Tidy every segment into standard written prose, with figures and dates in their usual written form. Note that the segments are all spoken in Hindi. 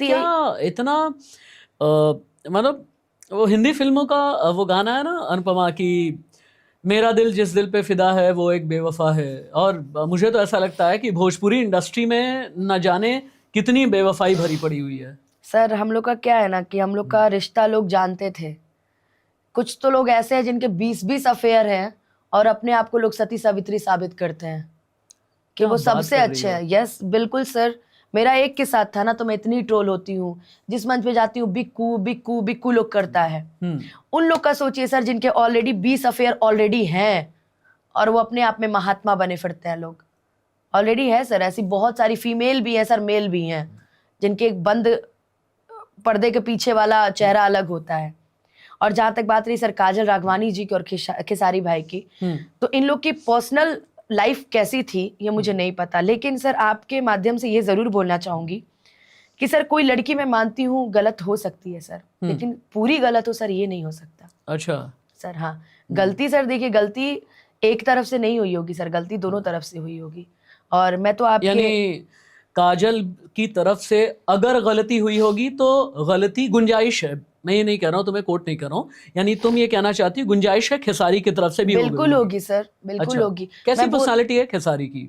तो क्या इतना मतलब वो हिंदी फिल्मों का वो गाना है ना अनुपमा की, मेरा दिल जिस दिल पे फिदा है वो एक बेवफा है। और मुझे तो ऐसा लगता है कि भोजपुरी इंडस्ट्री में न जाने कितनी बेवफाई भरी पड़ी हुई है। सर हम लोग का क्या है ना कि हम लोग का रिश्ता लोग जानते थे। कुछ तो लोग ऐसे हैं जिनके 20-20 अफेयर हैं और अपने आप को लोग सती सावित्री साबित करते हैं कि वो सबसे अच्छे हैं। यस बिल्कुल सर, मेरा एक के साथ था ना तो मैं इतनी ट्रोल होती हूँ। जिस मंच पे जाती हूँ बिक्कू बिक्कू बिक्कू लोग करता है। उन लोग का सोचिए सर जिनके ऑलरेडी 20 अफेयर ऑलरेडी हैं और वो अपने आप में महात्मा बने फिरते हैं। लोग ऑलरेडी है सर, ऐसी बहुत सारी फीमेल भी हैं सर, मेल भी हैं जिनके एक बंद पर्दे के पीछे वाला चेहरा अलग होता है। और जहां तक बात रही सर काजल राघवानी जी की और खेसारी भाई की, तो इन लोग की पर्सनल लाइफ कैसी थी ये मुझे नहीं पता, लेकिन सर आपके माध्यम से ये जरूर बोलना चाहूंगी कि सर कोई लड़की मैं मानती हूँ गलत हो सकती है सर, लेकिन पूरी गलत हो सर ये नहीं हो सकता। अच्छा सर हाँ, गलती सर देखिए, गलती एक तरफ से नहीं हुई होगी सर, गलती दोनों तरफ से हुई होगी। और मैं तो आपके यानी काजल की तरफ से अगर गलती हुई होगी तो गलती गुंजाइश है, मैं ये नहीं कह रहा हूँ, तुम्हें कोट नहीं कर रहा हूँ, यानी तुम ये कहना चाहती हो गुंजाइश है खेसारी की तरफ से भी बिल्कुल होगी सर, बिल्कुल अच्छा, होगी। कैसी पर्सनालिटी है खेसारी की?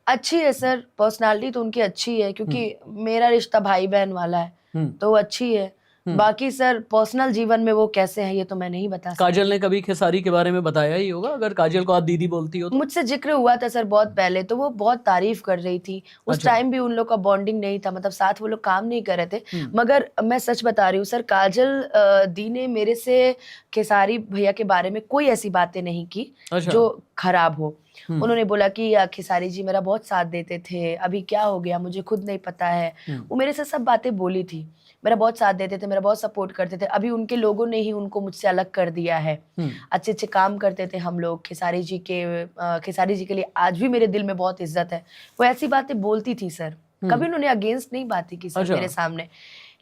अच्छी है सर, पर्सनालिटी तो उनकी अच्छी है क्योंकि मेरा रिश्ता भाई बहन वाला है तो अच्छी है। बाकी सर पर्सनल जीवन में वो कैसे हैं ये तो मैं नहीं बता सकती। काजल ने कभी खेसारी के बारे में बताया ही होगा, अगर काजल को आप दीदी बोलती हो तो? मुझसे जिक्र हुआ था सर बहुत पहले, तो वो बहुत तारीफ कर रही थी। उस टाइम भी उन लोग का बॉन्डिंग नहीं था, मतलब साथ वो लोग काम नहीं कर रहे थे। मगर मैं सच बता रही हूँ सर, काजल दी ने मेरे से खेसारी भैया के बारे में कोई ऐसी बातें नहीं की जो खराब हो। उन्होंने बोला कि खेसारी जी मेरा बहुत साथ देते थे, अभी क्या हो गया मुझे खुद नहीं पता है। वो मेरे से सब बातें बोली थी, मेरा बहुत साथ देते थे, मेरा बहुत सपोर्ट करते थे। अभी उनके लोगों ने ही उनको मुझसे अलग कर दिया है। अच्छे अच्छे काम करते थे हम लोग खेसारी जी के लिए आज भी मेरे दिल में बहुत इज्जत है। वो ऐसी बातें बोलती थी सर, कभी उन्होंने अगेंस्ट नहीं बातें की सर मेरे सामने।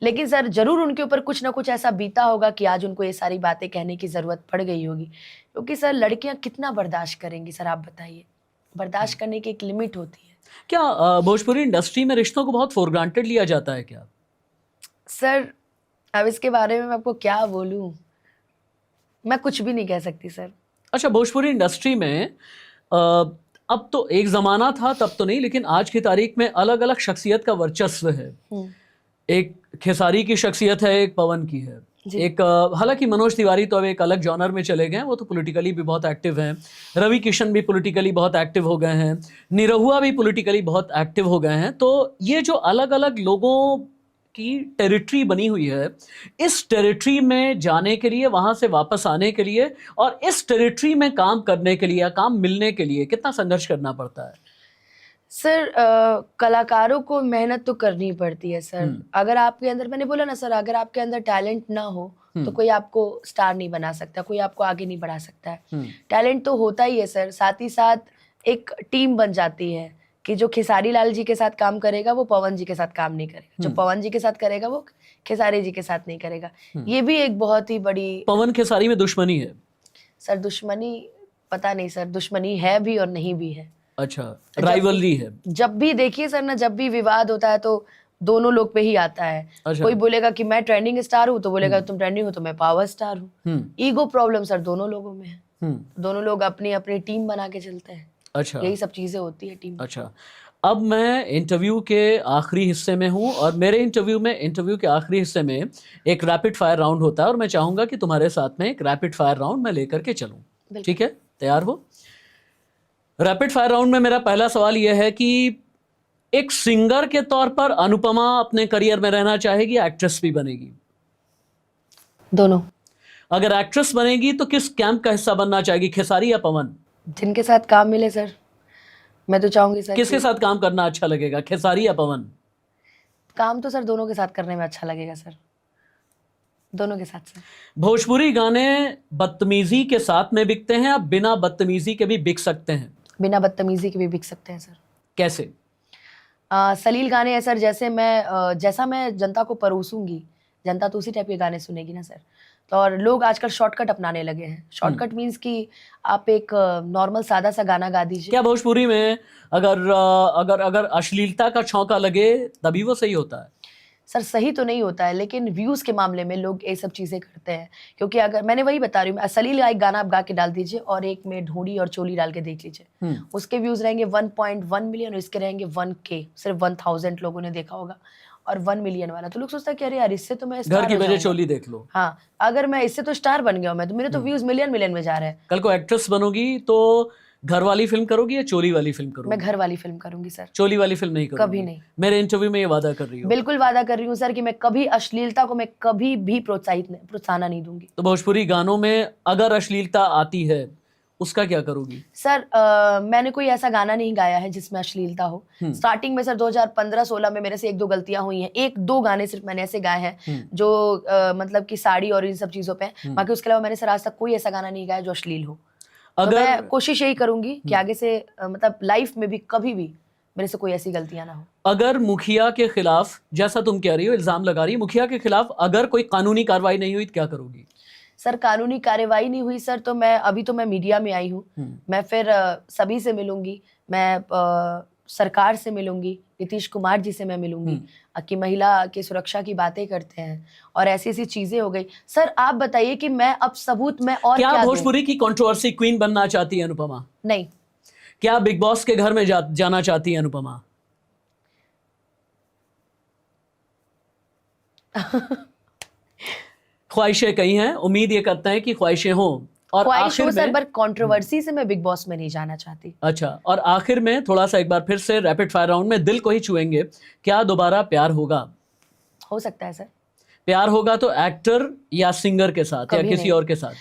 लेकिन सर जरूर उनके ऊपर कुछ ना कुछ ऐसा बीता होगा कि आज उनको ये सारी बातें कहने की जरूरत पड़ गई होगी। क्योंकि सर लड़कियां कितना बर्दाश्त करेंगी सर, आप बताइए, बर्दाश्त करने की एक लिमिट होती है। क्या भोजपुरी इंडस्ट्री में रिश्तों को बहुत फॉर ग्रांटेड लिया जाता है क्या? सर अब इसके बारे में मैं आपको क्या बोलूं, मैं कुछ भी नहीं कह सकती सर। अच्छा, भोजपुरी इंडस्ट्री में अब तो एक जमाना था तब तो नहीं, लेकिन आज की तारीख में अलग अलग शख्सियत का वर्चस्व है। एक खेसारी की शख्सियत है, एक पवन की है, एक हालांकि मनोज तिवारी तो अब एक अलग जॉनर में चले गए हैं, वो तो पॉलिटिकली भी बहुत एक्टिव हैं। रवि किशन भी पॉलिटिकली बहुत एक्टिव हो गए हैं, निरहुआ भी पॉलिटिकली बहुत एक्टिव हो गए हैं। तो ये जो अलग अलग लोगों की टेरिटरी बनी हुई है, इस टेरिटरी में जाने के लिए, वहां से वापस आने के लिए और इस टेरिटरी में काम करने के लिए, काम मिलने के लिए कितना संघर्ष करना पड़ता है? सर कलाकारों को मेहनत तो करनी पड़ती है सर। अगर आपके अंदर, मैंने बोला ना सर, अगर आपके अंदर टैलेंट ना हो तो कोई आपको स्टार नहीं बना सकता, कोई आपको आगे नहीं बढ़ा सकता है। टैलेंट तो होता ही है सर, साथ ही साथ एक टीम बन जाती है कि जो खेसारी लाल जी के साथ काम करेगा वो पवन जी के साथ काम नहीं करेगा, जो पवन जी के साथ करेगा वो खेसारी जी के साथ नहीं करेगा। ये भी एक बहुत ही बड़ी, पवन खेसारी में दुश्मनी है सर दुश्मनी पता नहीं सर, दुश्मनी है भी और नहीं भी है। अच्छा, राइवलरी है। जब भी देखिए सर ना, जब भी विवाद होता है तो दोनों लोग पे ही आता है। अच्छा। कोई बोलेगा कि मैं ट्रेंडिंग स्टार हूँ तो बोलेगा तुम ट्रेंडिंग हो तो मैं पावर स्टार हूँ। ईगो प्रॉब्लम सर दोनों लोगों में है। दोनों लोग अपनी अपनी टीम बना के चलते हैं। अच्छा, यही सब चीजें होती है टीम। अच्छा, अब मैं इंटरव्यू के आखिरी हिस्से में हूँ और मेरे इंटरव्यू के आखिरी हिस्से में एक रैपिड फायर राउंड होता है और मैं चाहूंगा कि तुम्हारे साथ में एक रैपिड फायर राउंड मैं लेकर के चलूँ। ठीक है, तैयार हो? रैपिड फायर राउंड में मेरा पहला सवाल यह है कि एक सिंगर के तौर पर अनुपमा अपने करियर में रहना चाहेगी, एक्ट्रेस भी बनेगी? दोनों। अगर एक्ट्रेस बनेगी तो किस कैंप का हिस्सा बनना चाहेगी, खेसारी या पवन? जिनके साथ काम मिले सर, मैं तो चाहूंगी सर। किसके साथ काम करना अच्छा लगेगा, खेसारी या पवन? काम तो सर दोनों के साथ करने में अच्छा लगेगा सर, दोनों के साथ सर। भोजपुरी गाने बदतमीजी के साथ में बिकते हैं या बिना बदतमीजी के भी बिक सकते हैं? बिना बदतमीजी के भी बिक सकते हैं सर। कैसे? सलील गाने हैं सर, जैसा मैं जनता को परोसूंगी, जनता तो उसी टाइप के गाने सुनेगी ना सर। तो और लोग आजकल शॉर्टकट अपनाने लगे हैं। शॉर्टकट मीन्स कि आप एक नॉर्मल सादा सा गाना गा दीजिए। क्या भोजपुरी में अगर अश्लीलता का छौंका लगे तभी वो सही होता है? सर सही तो नहीं होता है, लेकिन व्यूज के मामले में लोग ये सब चीजें करते हैं। क्योंकि अगर मैंने वही बता रही हूँ, असलील एक गाना आप गा के डाल दीजिए और एक में ढोड़ी और चोली डाल के देख लीजिए, उसके व्यूज रहेंगे 1.1 मिलियन और इसके रहेंगे 1K, सिर्फ 1000 लोगों ने देखा होगा। और 1 मिलियन वाला तो लोग सोचता है कि अरे यार इससे तो मैं घर की वजह चोली देख लो। हाँ, अगर मैं इससे तो स्टार बन गया हूँ मैं, तो मेरे तो व्यूज मिलियन मिलियन में जा रहे हैं। कल को एक्ट्रेस बनोगी तो घर वाली फिल्म करोगी या चोली वाली फिल्म करोगी? मैं घर वाली फिल्म करूंगी सर, चोली वाली फिल्म नहीं करोगी? कभी नहीं। मेरे इंटरव्यू में ये वादा कर रही हो? बिल्कुल वादा कर रही हूँ सर कि मैं कभी अश्लीलता को मैं कभी भी प्रोत्साहन नहीं दूंगी। तो भोजपुरी गानों में अगर अश्लीलता आती है उसका क्या करोगी? सर मैंने कोई ऐसा गाना नहीं गाया है जिसमें अश्लीलता हो। स्टार्टिंग में सर 2015-16 में मेरे से 1-2 गलतियां हुई हैं, 1-2 गाने सिर्फ मैंने ऐसे गाए हैं जो मतलब कि साड़ी और इन सब चीजों पे, बाकी उसके अलावा मैंने सर आज तक कोई ऐसा गाना नहीं गाया जो अश्लील हो। तो मैं कोशिश यही करूंगी कि आगे से मतलब लाइफ में भी कभी भी मेरे से कोई ऐसी गलतियां ना हो। अगर मुखिया के खिलाफ, जैसा तुम कह रही हो इल्जाम लगा रही हो, मुखिया के खिलाफ अगर कोई कानूनी कार्रवाई नहीं हुई तो क्या करोगी? सर कानूनी कार्रवाई नहीं हुई सर तो मैं मीडिया में आई हूँ, मैं फिर सभी से मिलूंगी, मैं सरकार से मिलूंगी, नीतीश कुमार जी से मैं मिलूंगी कि महिला की सुरक्षा की बातें करते हैं और ऐसी ऐसी चीजें हो गई। सर आप बताइए कि मैं अब सबूत में और क्या भोजपुरी की कंट्रोवर्सी क्वीन बनना चाहती है अनुपमा? नहीं। क्या बिग बॉस के घर में जाना चाहती है अनुपमा? ख्वाहिशें कई हैं, उम्मीद ये करते हैं कि ख्वाहिशें हों। और आखिर सर पर कंट्रोवर्सी से मैं बिग बॉस में नहीं जाना चाहती। अच्छा, और आखिर में थोड़ा सा एक बार फिर से रैपिड फायर राउंड में दिल को ही छुएंगे, क्या दोबारा प्यार होगा? हो सकता है सर। प्यार होगा तो एक्टर या सिंगर के साथ या किसी और के साथ?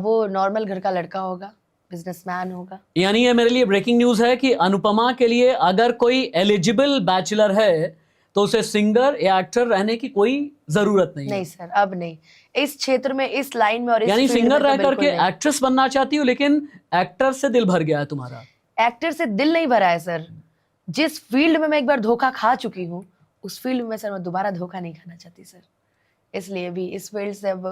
वो नॉर्मल घर का लड़का होगा, बिजनेसमैन होगा। यानी ये मेरे लिए ब्रेकिंग न्यूज है कि अनुपमा के लिए अगर कोई एलिजिबल बैचलर है तो उसे सिंगर या एक्टर रहने की कोई जरूरत नहीं। नहीं सर, अब नहीं, इस क्षेत्र में, इस लाइन में और इस यानी सिंगर रह करके नहीं। एक्ट्रेस बनना चाहती हूँ, लेकिन एक्टर से दिल भर गया है तुम्हारा? एक्टर से दिल नहीं भरा है सर, जिस फील्ड में मैं एक बार धोखा खा चुकी हूँ उस फील्ड में सर मैं दोबारा धोखा नहीं खाना चाहती सर, इसलिए भी इस फील्ड से अब।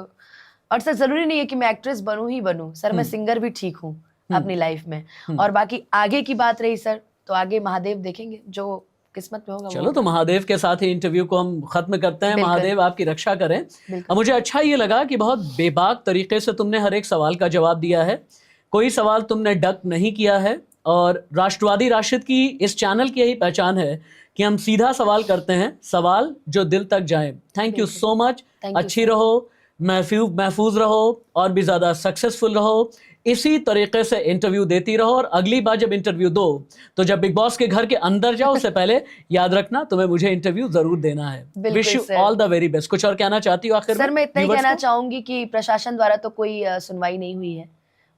और सर जरूरी नहीं है कि मैं एक्ट्रेस बनूं ही बनूं सर, मैं सिंगर भी ठीक हूँ अपनी लाइफ में। और बाकी आगे की बात रही सर, तो आगे महादेव देखेंगे, जो किस्मत में होगा। चलो, तो महादेव के साथ ही इंटरव्यू को हम खत्म करते हैं। महादेव आपकी रक्षा करें। अब मुझे अच्छा ये लगा कि बहुत बेबाक तरीके से तुमने हर एक सवाल का जवाब दिया है, कोई सवाल तुमने डक नहीं किया है। और राष्ट्रवादी राशिद की इस चैनल की यही पहचान है कि हम सीधा सवाल करते हैं, सवाल जो दिल तक जाए। Thank you so much. अच्छी रहो, महफूज रहो और भी ज्यादा सक्सेसफुल रहो, इसी तरीके से इंटरव्यू देती रहो। और अगली बार जब इंटरव्यू दो तो जब बिग बॉस के घर के अंदर जाओ उससे पहले याद रखना तुम्हें मुझे इंटरव्यू जरूर देना है। Wish you all the very best. कुछ और कहना चाहती हो आखिर में? सर मैं इतना ही कहना चाहूंगी कि प्रशासन द्वारा तो कोई सुनवाई नहीं हुई है,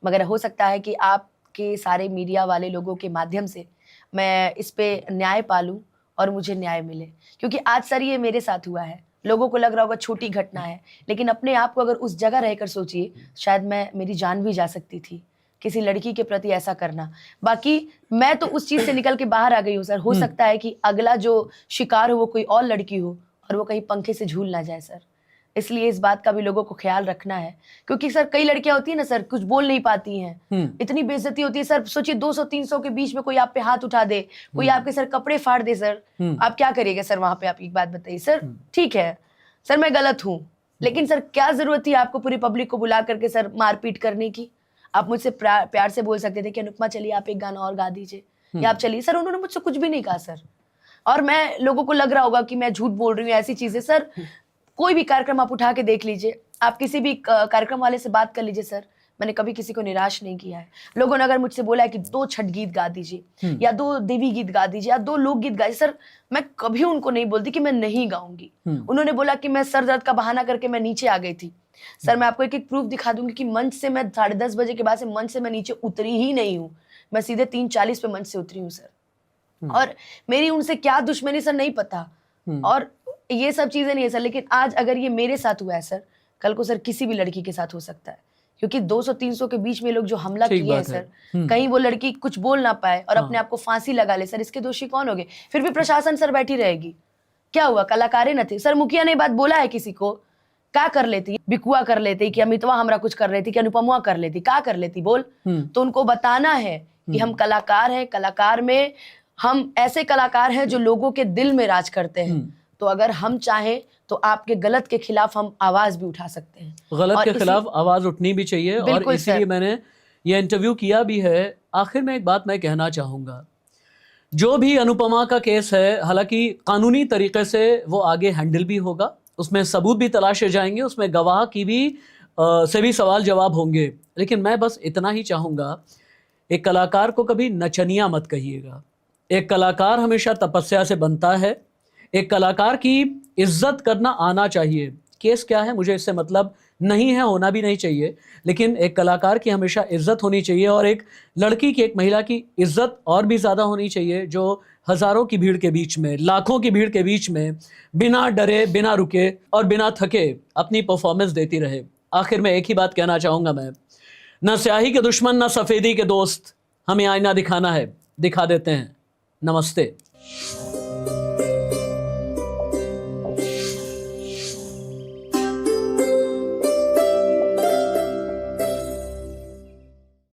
मगर हो सकता है कि आपके सारे मीडिया वाले लोगों के माध्यम से मैं इस पे न्याय पालूं और मुझे न्याय मिले। क्योंकि आज सर ये मेरे साथ हुआ है, लोगों को लग रहा होगा छोटी घटना है, लेकिन अपने आप को अगर उस जगह रहकर सोचिए, शायद मेरी जान भी जा सकती थी किसी लड़की के प्रति ऐसा करना। बाकी मैं तो उस चीज से निकल के बाहर आ गई हूँ सर। हो सकता है कि अगला जो शिकार हो वो कोई और लड़की हो और वो कहीं पंखे से झूल ना जाए सर, इसलिए इस बात का भी लोगों को ख्याल रखना है। क्योंकि सर कई लड़कियां होती है ना सर, कुछ बोल नहीं पाती हैं, इतनी बेइज्जती होती है सर। सोचिए 200-300 के बीच में कोई आप पे हाथ उठा दे, कोई आपके सर कपड़े फाड़ दे सर, आप क्या करिएगा सर वहां पे? आप एक बात बताइए सर। ठीक है सर, मैं गलत हूँ, लेकिन सर क्या जरूरत थी आपको पूरी पब्लिक को बुला करके सर मारपीट करने की? आप मुझसे प्यार से बोल सकते थे कि अनुपमा चलिए आप एक गाना और गा दीजिए, या आप चलिए। सर उन्होंने मुझसे कुछ भी नहीं कहा सर। और मैं, लोगों को लग रहा होगा कि मैं झूठ बोल रही हूँ, ऐसी चीजें। सर कोई भी कार्यक्रम आप उठा के देख लीजिए, आप किसी भी कार्यक्रम वाले से बात कर लीजिए सर, मैंने कभी किसी को निराश नहीं किया है। लोगों ने अगर मुझसे बोला है कि 2 छठ गीत गा दीजिए या 2 देवी गीत गा दीजिए या 2 लोकगीत गाइए, सर मैं कभी उनको नहीं बोलती कि मैं नहीं गाऊंगी। उन्होंने बोला कि मैं सर दर्द का बहाना करके मैं नीचे आ गई थी। सर मैं आपको एक प्रूफ दिखा दूंगी कि मंच से मैं 10:30 बजे के बाद से मंच से मैं नीचे उतरी ही नहीं हूँ, मैं सीधे 3:40 पे मंच से उतरी हूँ सर। और मेरी उनसे क्या दुश्मनी सर नहीं पता, और ये सब चीजें नहीं है सर। लेकिन आज अगर ये मेरे साथ हुआ है सर, कल को सर किसी भी लड़की के साथ हो सकता है। क्योंकि 200-300 के बीच में लोग जो हमला किए हैं सर, कहीं वो लड़की कुछ बोल ना पाए और अपने आप को फांसी लगा ले सर, इसके दोषी कौन होंगे? फिर भी प्रशासन सर बैठी रहेगी। क्या हुआ? कलाकारें न थे सर। मुखिया ने बात बोला है किसी को? क्या कर लेती? बिकुआ कर लेती कि अमितवा हमरा कुछ कर लेती कि अनुपमा कर लेती? क्या कर लेती बोल? तो उनको बताना है कि हम कलाकार हैं, कलाकार में हम ऐसे कलाकार हैं जो लोगों के दिल में राज करते हैं। तो अगर हम चाहें तो आपके गलत के खिलाफ हम आवाज भी उठा सकते हैं। गलत और के खिलाफ आवाज उठनी भी चाहिए, और बिल्कुल इसीलिए सर। मैंने ये इंटरव्यू किया भी है। आखिर में एक बात मैं कहना चाहूँगा, जो भी अनुपमा का केस है, हालांकि कानूनी तरीके से वो आगे हैंडल भी होगा, उसमें सबूत भी तलाशे जाएंगे, उसमें गवाह की भी से भी सवाल जवाब होंगे, लेकिन मैं बस इतना ही चाहूँगा, एक कलाकार को कभी नचनिया मत कहिएगा। एक कलाकार हमेशा तपस्या से बनता है। एक कलाकार की इज्जत करना आना चाहिए। केस क्या है मुझे इससे मतलब नहीं है, होना भी नहीं चाहिए, लेकिन एक कलाकार की हमेशा इज्जत होनी चाहिए, और एक लड़की की, एक महिला की इज्जत और भी ज़्यादा होनी चाहिए, जो हज़ारों की भीड़ के बीच में, लाखों की भीड़ के बीच में बिना डरे, बिना रुके और बिना थके अपनी परफॉर्मेंस देती रहे। आखिर में एक ही बात कहना चाहूँगा मैं, न स्याही के दुश्मन न सफ़ेदी के दोस्त, हमें आईना दिखाना है, दिखा देते हैं। नमस्ते।